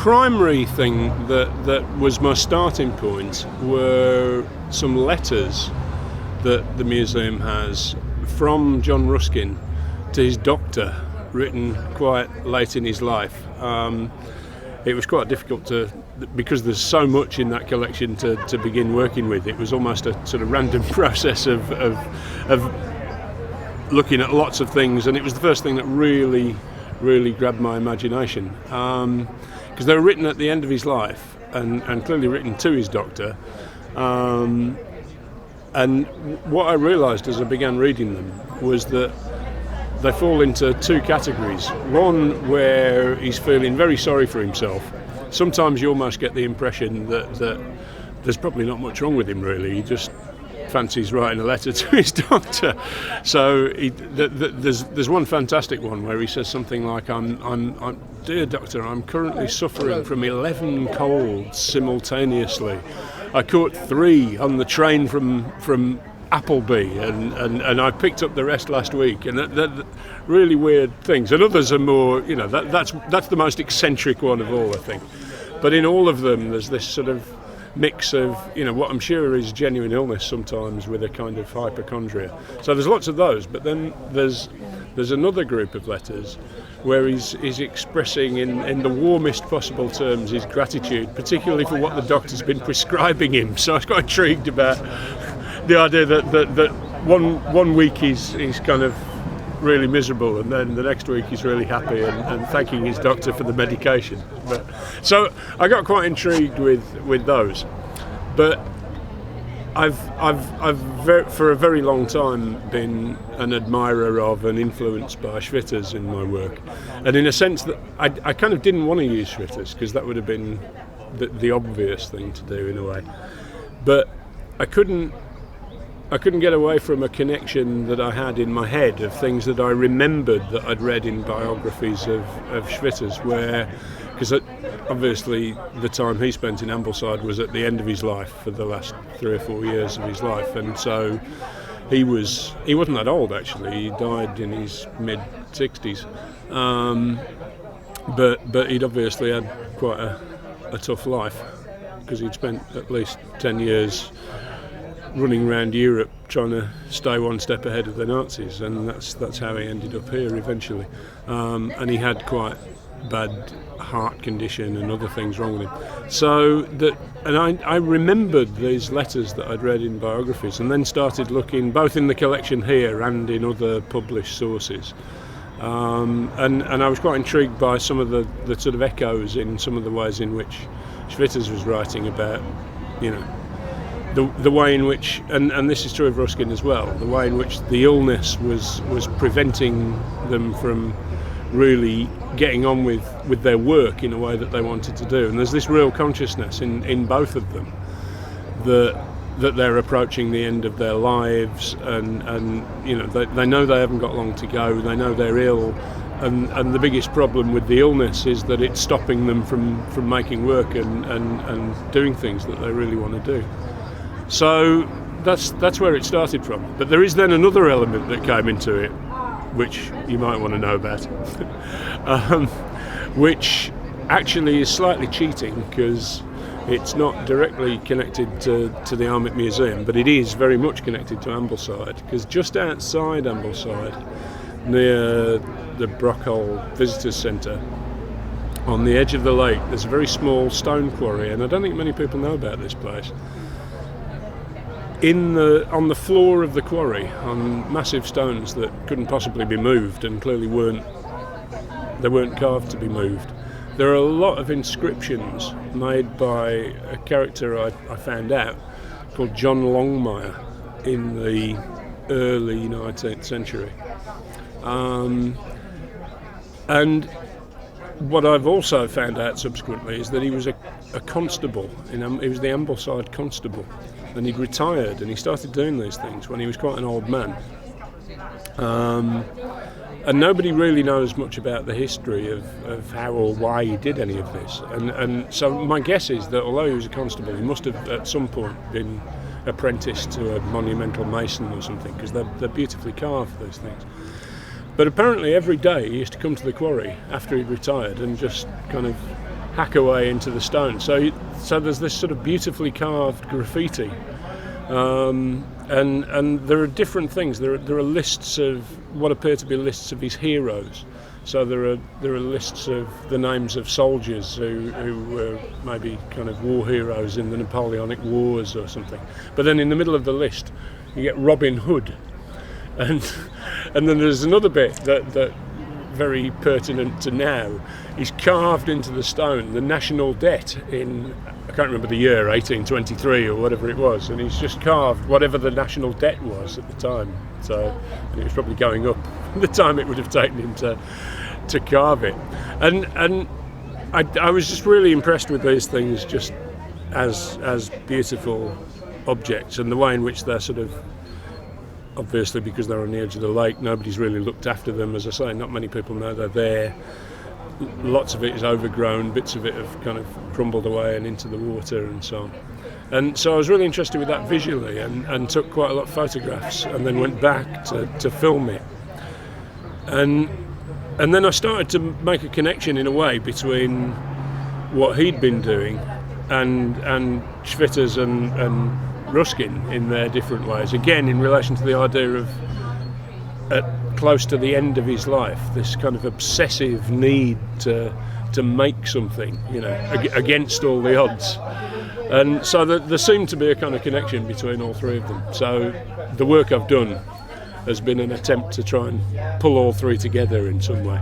primary thing that was my starting point were some letters that the museum has from John Ruskin to his doctor, written quite late in his life. It was quite difficult because there's so much in that collection to begin working with. It was almost a sort of random process of looking at lots of things, and it was the first thing that really grabbed my imagination, because they were written at the end of his life and clearly written to his doctor. And what I realised as I began reading them was that they fall into two categories. One where he's feeling very sorry for himself. Sometimes you almost get the impression that there's probably not much wrong with him really. He just fancies writing a letter to his doctor. So there's one fantastic one where he says something like, I'm "Dear doctor, I'm currently suffering from 11 colds simultaneously. I caught 3 on the train from Appleby, and I picked up the rest last week," and that really weird things. And others are more, that's the most eccentric one of all, I think. But in all of them, there's this sort of mix of, what I'm sure is genuine illness sometimes with a kind of hypochondria. So there's lots of those, but then there's another group of letters where he's expressing in the warmest possible terms his gratitude, particularly for what the doctor's been prescribing him. So I was quite intrigued about the idea that one week he's kind of really miserable, and then the next week he's really happy and thanking his doctor for the medication. So I got quite intrigued with those. But I've for a very long time been an admirer of and influenced by Schwitters in my work, and in a sense that I kind of didn't want to use Schwitters because that would have been the obvious thing to do in a way, but I couldn't get away from a connection that I had in my head of things that I remembered that I'd read in biographies of Schwitters, because obviously the time he spent in Ambleside was at the end of his life for the last 3 or 4 years of his life, and so he wasn't that old actually. He died in his mid-60s, but he'd obviously had quite a tough life because he'd spent at least 10 years running around Europe trying to stay one step ahead of the Nazis, and that's how he ended up here eventually. And he had quite bad heart condition and other things wrong with him. So I remembered these letters that I'd read in biographies, and then started looking both in the collection here and in other published sources. And I was quite intrigued by some of the sort of echoes in some of the ways in which Schwitters was writing about, the way in which, and this is true of Ruskin as well, the way in which the illness was preventing them from really getting on with their work in a way that they wanted to do. And there's this real consciousness in both of them that they're approaching the end of their lives, and they know they haven't got long to go, they know they're ill, and the biggest problem with the illness is that it's stopping them from making work and doing things that they really want to do. So that's where it started from. But there is then another element that came into it, which you might want to know about, which actually is slightly cheating because it's not directly connected to the Armitt Museum, but it is very much connected to Ambleside, because just outside Ambleside, near the Brockhole Visitors Centre, on the edge of the lake, there's a very small stone quarry, and I don't think many people know about this place. On the floor of the quarry, on massive stones that couldn't possibly be moved and clearly weren't carved to be moved, there are a lot of inscriptions made by a character I found out called John Longmire in the early 19th century. And what I've also found out subsequently is that he was a constable. He was the Ambleside constable. And he'd retired, and he started doing these things when he was quite an old man. And nobody really knows much about the history of how or why he did any of this. And so my guess is that although he was a constable, he must have at some point been apprenticed to a monumental mason or something, because they're beautifully carved, those things. But apparently every day he used to come to the quarry after he'd retired and just kind of hack away into the stone. So there's this sort of beautifully carved graffiti, and there are different things. There are lists of what appear to be lists of his heroes. So there are lists of the names of soldiers who were maybe kind of war heroes in the Napoleonic Wars or something. But then in the middle of the list, you get Robin Hood, and then there's another bit that very pertinent to now. He's carved into the stone the national debt in, I can't remember the year, 1823 or whatever it was, and he's just carved whatever the national debt was at the time. So it was probably going up the time it would have taken him to carve it. And I was just really impressed with these things just as beautiful objects, and the way in which they're sort of, obviously because they're on the edge of the lake, nobody's really looked after them. As I say, not many people know they're there. Lots of it is overgrown, bits of it have kind of crumbled away and into the water and so on. And so I was really interested with that visually, and took quite a lot of photographs, and then went back to film it. And then I started to make a connection in a way between what he'd been doing and Schwitters and Ruskin in their different ways, again in relation to the idea of, at close to the end of his life, this kind of obsessive need to make something, against all the odds. And so there seemed to be a kind of connection between all three of them. So the work I've done has been an attempt to try and pull all three together in some way.